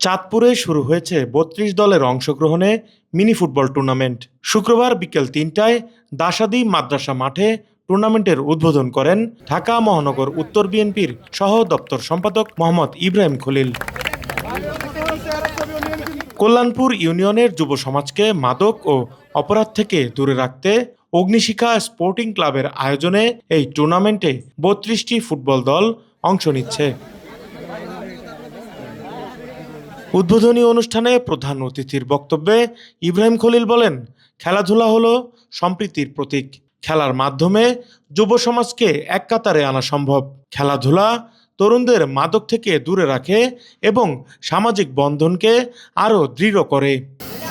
চাঁদপুরে শুরু হয়েছে ৩২ দলের অংশগ্রহণে মিনি ফুটবল টুর্নামেন্ট। শুক্রবার বিকেল ৩টায় দাসাদি মাদ্রাসা মাঠে টুর্নামেন্টের উদ্বোধন করেন ঢাকা মহানগর উত্তর বিএনপির সহ দপ্তর সম্পাদক মোহাম্মদ ইব্রাহিম খলিল। কল্যাণপুর ইউনিয়নের যুব সমাজকে মাদক ও অপরাধ থেকে দূরে রাখতে অগ্নিশিখা স্পোর্টিং ক্লাবের আয়োজনে এই টুর্নামেন্টে ৩২টি ফুটবল দল অংশ নিচ্ছে। উদ্বোধনী অনুষ্ঠানে প্রধান অতিথির বক্তব্যে ইব্রাহিম খলিল বলেন, খেলাধুলা হলো সম্প্রীতির প্রতীক। খেলার মাধ্যমে যুব সমাজকে এক কাতারে আনা সম্ভব। খেলাধুলা তরুণদের মাদক থেকে দূরে রাখে এবং সামাজিক বন্ধনকে আরও দৃঢ় করে।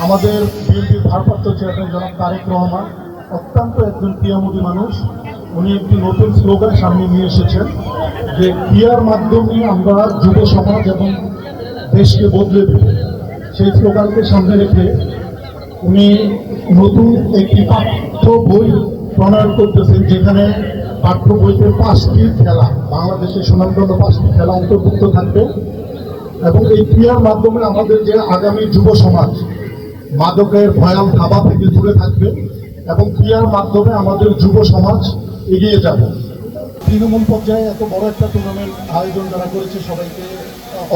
আমাদের বিএনপির ভারপ্রাপ্ত চেয়ারম্যান জনাব তারেক রহমান অত্যন্ত একজন ক্রিয়ামোদী মানুষ। উনি একটি নতুন স্লোগান সামনে নিয়ে এসেছেন যে ক্রিয়ার মাধ্যমে আমরা যুব সমাজ এবং দেশকে বদলে দেব। সেই স্লোগানকে সামনে রেখে উনি নতুন একটি পাঠ্য বই প্রণয়ন করতেছেন, যেখানে পাঠ্য বইতে 5টি খেলা, বাংলাদেশের সুনামধন্য 5টি খেলা অন্তর্ভুক্ত থাকবে এবং এই ক্রিয়ার মাধ্যমে আমাদের যে আগামী যুব সমাজ মাদকের ভয়াল থাবা থেকে দূরে থাকবে এবং ক্রিয়ার মাধ্যমে আমাদের যুব সমাজ এগিয়ে যাবে। তৃণমূল পর্যায়ে এত বড় একটা টুর্নামেন্ট আয়োজন যারা করেছে সবাইকে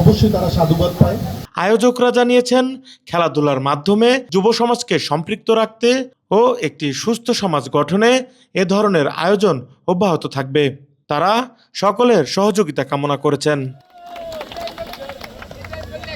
অবশ্যই তারা সাধুবাদ পায়। আয়োজকরা জানিয়েছেন, খেলাধুলার মাধ্যমে যুব সমাজকে সম্পৃক্ত রাখতে ও একটি সুস্থ সমাজ গঠনে এ ধরনের আয়োজন অব্যাহত থাকবে। তারা সকলের সহযোগিতা কামনা করেছেন।